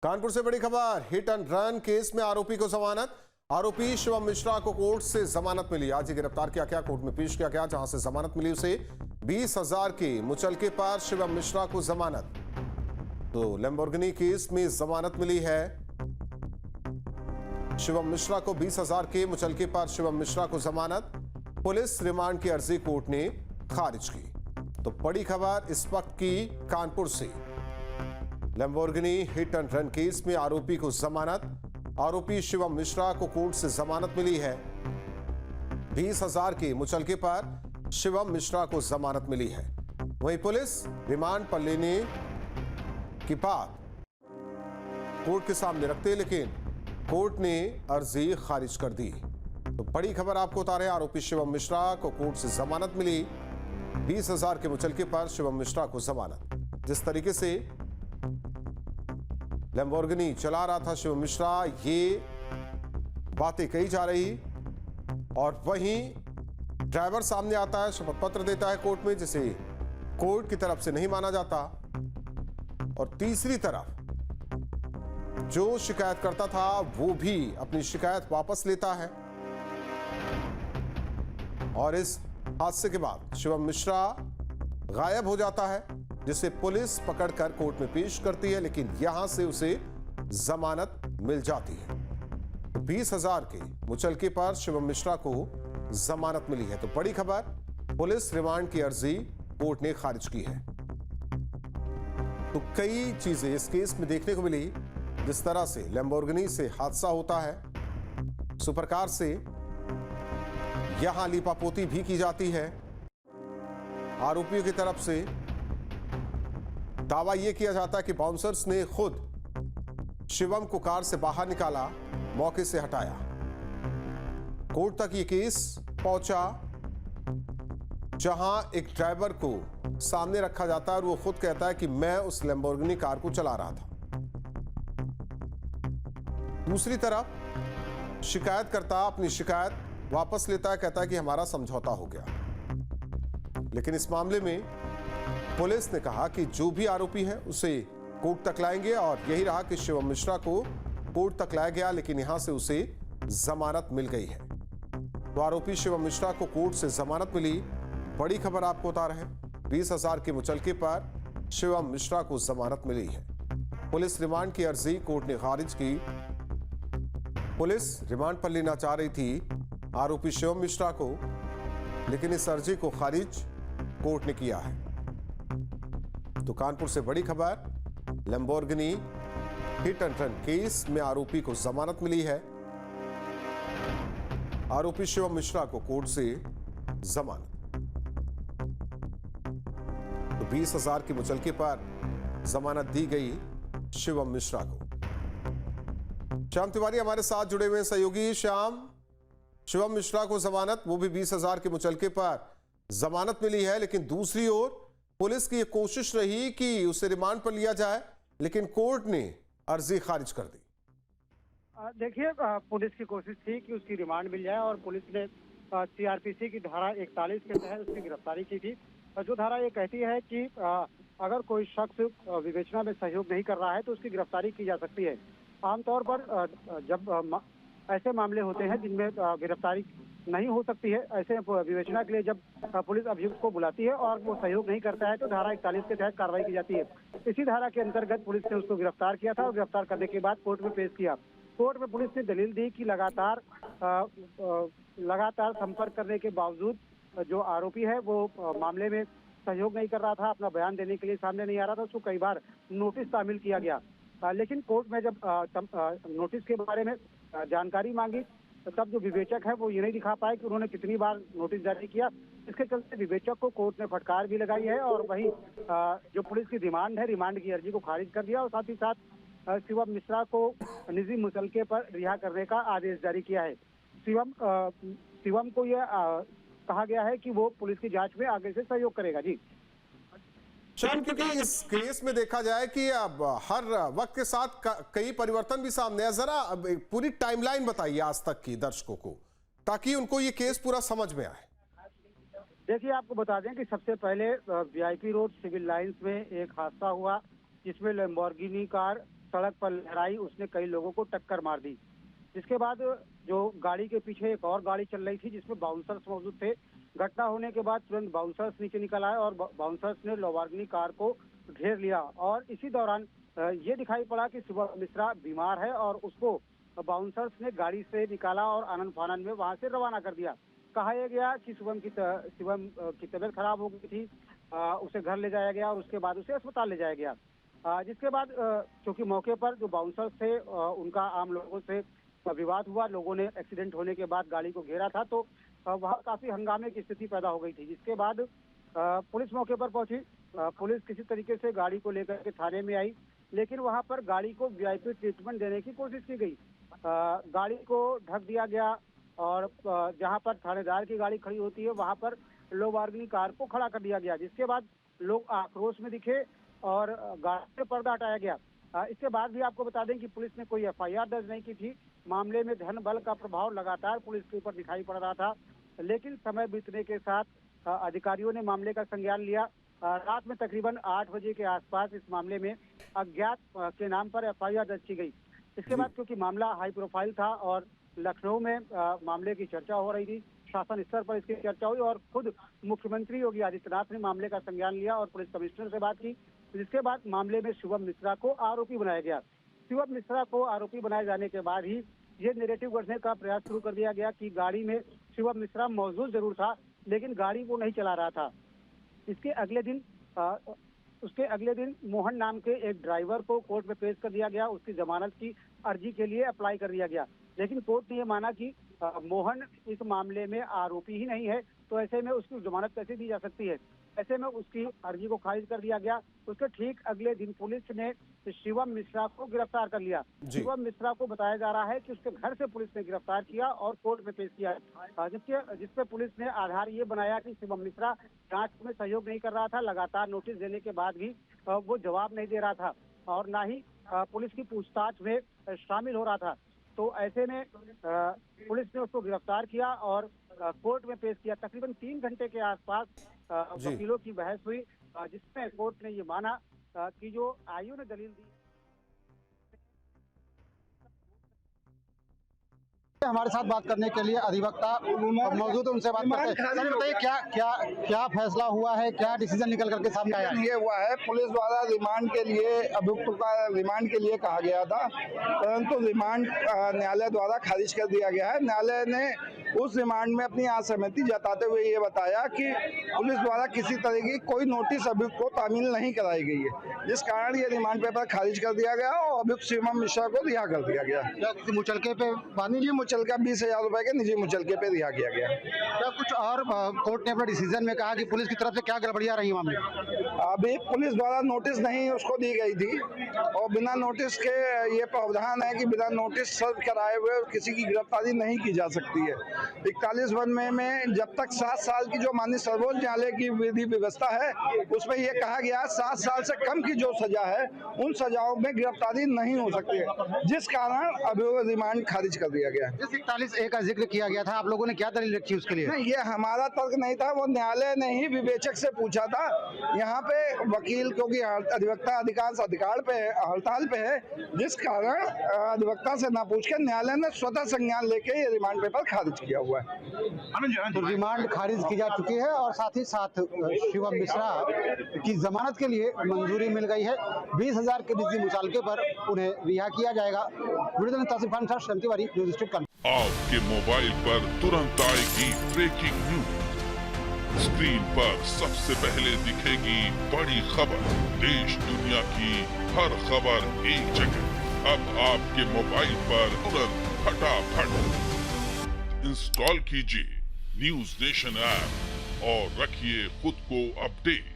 कानपुर से बड़ी खबर, हिट एंड रन केस में आरोपी को जमानत। आरोपी शिवम मिश्रा को कोर्ट से जमानत मिली। आज ही गिरफ्तार किया गया, कोर्ट में पेश किया गया, जहां से जमानत मिली उसे 20,000 के मुचलके पर शिवम मिश्रा को जमानत। तो लैम्बोर्गिनी केस में जमानत मिली है शिवम मिश्रा को 20,000 के मुचलके पर शिवम मिश्रा को जमानत। पुलिस रिमांड की अर्जी कोर्ट ने खारिज की। तो बड़ी खबर इस वक्त की कानपुर से, Lamborghini hit and run case में आरोपी को जमानत। आरोपी शिवम मिश्रा को कोर्ट से जमानत मिली है। 20,000 के मुचलके पर शिवम मिश्रा को जमानत मिली है। वहीं पुलिस रिमांड पर लेने की बात कोर्ट के सामने रखते, लेकिन कोर्ट ने अर्जी खारिज कर दी। तो बड़ी खबर आपको बता रहे हैं, आरोपी शिवम मिश्रा को कोर्ट से जमानत मिली। 20,000 के मुचलके पर शिवम मिश्रा को जमानत। जिस तरीके से लैम्बोर्गिनी चला रहा था शिवम मिश्रा, ये बातें कही जा रही, और वहीं ड्राइवर सामने आता है, शपथ पत्र देता है कोर्ट में, जिसे कोर्ट की तरफ से नहीं माना जाता। और तीसरी तरफ जो शिकायत करता था वो भी अपनी शिकायत वापस लेता है। और इस हादसे के बाद शिवम मिश्रा गायब हो जाता है, जिसे पुलिस पकड़कर कोर्ट में पेश करती है, लेकिन यहां से उसे जमानत मिल जाती है। 20,000 के मुचलके पर शिवम मिश्रा को जमानत मिली है। तो बड़ी खबर, पुलिस रिमांड की अर्जी कोर्ट ने खारिज की है। तो कई चीजें इस केस में देखने को मिली। जिस तरह से लैम्बोर्गिनी से हादसा होता है, सुपरकार से यहां लीपापोती भी की जाती है। आरोपियों की तरफ से दावा यह किया जाता है कि बाउंसर्स ने खुद शिवम को कार से बाहर निकाला, मौके से हटाया। कोर्ट तक यह केस पहुंचा, जहां एक ड्राइवर को सामने रखा जाता है और वो खुद कहता है कि मैं उस लैम्बोर्गिनी कार को चला रहा था। दूसरी तरफ शिकायतकर्ता अपनी शिकायत वापस लेता है, कहता है कि हमारा समझौता हो गया। लेकिन इस मामले में पुलिस ने कहा कि जो भी आरोपी है उसे कोर्ट तक लाएंगे, और यही रहा कि शिवम मिश्रा को कोर्ट तक लाया गया, लेकिन यहां से उसे जमानत मिल गई है। तो आरोपी शिवम मिश्रा को कोर्ट से जमानत मिली। बड़ी खबर आपको बता रहे हैं, 20,000 के मुचलके पर शिवम मिश्रा को जमानत मिली है। पुलिस रिमांड की अर्जी कोर्ट ने खारिज की। पुलिस रिमांड पर लेना चाह रही थी आरोपी शिवम मिश्रा को, लेकिन इस अर्जी को खारिज कोर्ट ने किया है। तो कानपुर से बड़ी खबर, Lamborghini hit and run case में आरोपी को जमानत मिली है। आरोपी शिवम मिश्रा को कोर्ट से जमानत। तो 20,000 के मुचलके पर जमानत दी गई शिवम मिश्रा को। श्याम तिवारी हमारे साथ जुड़े हुए सहयोगी। श्याम, शिवम मिश्रा को जमानत, वो भी 20,000 के मुचलके पर जमानत मिली है, लेकिन दूसरी ओर पुलिस की यह कोशिश रही कि उसे रिमांड पर लिया जाए, लेकिन कोर्ट ने अर्जी खारिज कर दी। देखिए, पुलिस की कोशिश थी कि उसकी रिमांड मिल जाए, और पुलिस ने सीआरपीसी की धारा 41 के तहत उसकी गिरफ्तारी की थी। जो धारा ये कहती है कि अगर कोई शख्स विवेचना में सहयोग नहीं कर रहा है तो उसकी गिरफ्तारी की जा सकती है। आमतौर पर जब ऐसे मामले होते हैं जिनमें गिरफ्तारी नहीं हो सकती है, ऐसे विवेचना के लिए जब पुलिस अभियुक्त को बुलाती है और वो सहयोग नहीं करता है तो धारा 41 के तहत कार्रवाई की जाती है। इसी धारा के अंतर्गत पुलिस ने उसको गिरफ्तार किया था, और गिरफ्तार करने के बाद कोर्ट में पेश किया। कोर्ट में पुलिस ने दलील दी कि लगातार संपर्क करने के बावजूद जो आरोपी है वो मामले में सहयोग नहीं कर रहा था, अपना बयान देने के लिए सामने नहीं आ रहा था। उसको कई बार नोटिस शामिल किया गया, लेकिन कोर्ट में जब नोटिस के बारे में जानकारी मांगी, तब जो विवेचक है वो ये नहीं दिखा पाए कि उन्होंने कितनी बार नोटिस जारी किया। इसके चलते विवेचक को कोर्ट ने फटकार भी लगाई है, और वहीं जो पुलिस की डिमांड है, रिमांड की अर्जी को खारिज कर दिया, और साथ ही साथ शिवम मिश्रा को निजी मुचलके पर रिहा करने का आदेश जारी किया है। शिवम को यह कहा गया है कि वो पुलिस की जांच में आगे से सहयोग करेगा। जी श्याम, क्योंकि इस केस में देखा जाए कि अब हर वक्त के साथ कई परिवर्तन भी सामने है, जरा पूरी टाइमलाइन बताइए आज तक की दर्शकों को, ताकि उनको ये केस पूरा समझ में आए। देखिए, आपको बता दें कि सबसे पहले वीआईपी रोड सिविल लाइंस में एक हादसा हुआ, जिसमें लैम्बोर्गिनी कार सड़क पर लहराई, उसने कई लोगों को टक्कर मार दी। जिसके बाद जो गाड़ी के पीछे एक और गाड़ी चल रही थी जिसमें बाउंसर्स मौजूद थे, घटना होने के बाद तुरंत बाउंसर्स नीचे निकल आए और बाउंसर्स ने लैम्बोर्गिनी कार को घेर लिया। और इसी दौरान ये दिखाई पड़ा कि शुभम मिश्रा बीमार है और उसको बाउंसर्स ने गाड़ी से निकाला और आनन फानन में वहां से रवाना कर दिया। कहा यह गया कि शुभम की तबीयत खराब हो गई थी, उसे घर ले जाया गया और उसके बाद उसे अस्पताल ले जाया गया। जिसके बाद क्योंकि मौके पर जो बाउंसर्स थे उनका आम लोगों से विवाद हुआ, लोगों ने एक्सीडेंट होने के बाद गाड़ी को घेरा था, तो वहाँ काफी हंगामे की स्थिति पैदा हो गई थी। जिसके बाद पुलिस मौके पर पहुंची। पुलिस किसी तरीके से गाड़ी को लेकर के थाने में आई, लेकिन वहां पर गाड़ी को वीआईपी ट्रीटमेंट देने की कोशिश की गई। गाड़ी को ढक दिया गया और जहां पर थानेदार की गाड़ी खड़ी होती है वहां पर लैम्बोर्गिनी कार को खड़ा कर दिया गया। जिसके बाद लोग आक्रोश में दिखे और गाड़ी से पर्दा हटाया गया। इसके बाद भी आपको बता दें कि पुलिस ने कोई एफआईआर दर्ज नहीं की थी। मामले में धन बल का प्रभाव लगातार पुलिस के ऊपर दिखाई पड़ रहा था, लेकिन समय बीतने के साथ अधिकारियों ने मामले का संज्ञान लिया। रात में तकरीबन 8 बजे के आसपास इस मामले में अज्ञात के नाम पर एफआईआर दर्ज की गई। इसके बाद क्योंकि मामला हाई प्रोफाइल था और लखनऊ में मामले की चर्चा हो रही थी, शासन स्तर पर इसकी चर्चा हुई और खुद मुख्यमंत्री योगी आदित्यनाथ ने मामले का संज्ञान लिया और पुलिस कमिश्नर से बात की। जिसके बाद मामले में शुभम मिश्रा को आरोपी बनाया गया। शुभम मिश्रा को आरोपी बनाए जाने के बाद ही ये नैरेटिव गढ़ने का प्रयास शुरू कर दिया गया कि गाड़ी में शुभम मिश्रा मौजूद जरूर था, लेकिन गाड़ी वो नहीं चला रहा था। उसके अगले दिन मोहन नाम के एक ड्राइवर को कोर्ट में पेश कर दिया गया। उसकी जमानत की अर्जी के लिए अप्लाई कर दिया गया, लेकिन कोर्ट ने यह माना कि मोहन इस मामले में आरोपी ही नहीं है, तो ऐसे में उसकी जमानत कैसे दी जा सकती है। ऐसे में उसकी अर्जी को खारिज कर दिया गया। उसके ठीक अगले दिन पुलिस ने शिवम मिश्रा को गिरफ्तार कर लिया। शिवम मिश्रा को बताया जा रहा है कि उसके घर से पुलिस ने गिरफ्तार किया और कोर्ट में पेश किया, जिसपे पुलिस ने आधार ये बनाया कि शिवम मिश्रा जांच में सहयोग नहीं कर रहा था। लगातार नोटिस देने के बाद भी वो जवाब नहीं दे रहा था और ना ही पुलिस की पूछताछ में शामिल हो रहा था। तो ऐसे में पुलिस ने उसको गिरफ्तार किया और कोर्ट में पेश किया। तकरीबन 3 घंटे के आसपास वकीलों की बहस हुई, जिसमें कोर्ट ने ये माना कि जो आयु ने दलील दी। हमारे साथ बात करने के लिए अधिवक्ता मौजूद है, उनसे बात करते हैं। सर बताइए क्या फैसला हुआ है, क्या डिसीजन निकल करके सामने आया? ये हुआ है, पुलिस द्वारा रिमांड के लिए अभियुक्त का रिमांड के लिए कहा गया था, परंतु रिमांड न्यायालय द्वारा खारिज कर दिया गया है। न्यायालय ने उस रिमांड में अपनी असहमति जताते हुए ये बताया कि पुलिस द्वारा किसी तरह की कोई नोटिस अभियुक्त को तामील नहीं कराई गई है, जिस कारण ये रिमांड पेपर खारिज कर दिया गया और अभियुक्त शिवम मिश्रा को रिहा कर दिया गया। क्या मुचलके पे निजी मुचलका 20,000 रुपए के निजी मुचलके पे रिहा किया गया। क्या कुछ और कोर्ट ने अपने डिसीजन में कहा कि पुलिस की तरफ से क्या गड़बड़ियां रही मामले? अभी पुलिस द्वारा नोटिस नहीं उसको दी गई थी और बिना नोटिस के ये प्रावधान है कि बिना नोटिस सर्व कराए हुए किसी की गिरफ्तारी नहीं की जा सकती है। 41 में जब तक 7 साल की जो माननीय सर्वोच्च न्यायालय की विधि व्यवस्था है उसमें ये कहा गया 7 साल से कम की जो सजा है उन सजाओं में गिरफ्तारी नहीं हो सकती है, जिस कारण अभी रिमांड खारिज कर दिया गया। 41A का जिक्र किया गया था, आप लोगों ने क्या दलील रखी उसके लिए? नहीं, ये हमारा तर्क नहीं था, वो न्यायालय ने ही विवेचक से पूछा था। यहाँ पे वकील क्योंकि अधिवक्ता अधिकांश हड़ताल पे है, जिस कारण अधिवक्ता से ना पूछ के न्यायालय ने स्वतः संज्ञान लेके ये रिमांड पेपर खारिज किया हुआ है। तो रिमांड खारिज की जा चुकी है और साथ ही साथ शिवम मिश्रा की जमानत के लिए मंजूरी मिल गई है। 20,000 के निजी मुचालके पर उन्हें रिहा किया जाएगा। तासिफ खान सर, शंतिवारी, न्यूज़ डिस्ट्रिक्ट। आपके मोबाइल पर तुरंत आएगी ब्रेकिंग न्यूज। स्क्रीन पर सबसे पहले दिखेगी बड़ी खबर। देश दुनिया की हर खबर एक जगह। अब आपके मोबाइल पर तुरंत फटाफट इंस्टॉल कीजिए न्यूज़ नेशन ऐप और रखिए खुद को अपडेट।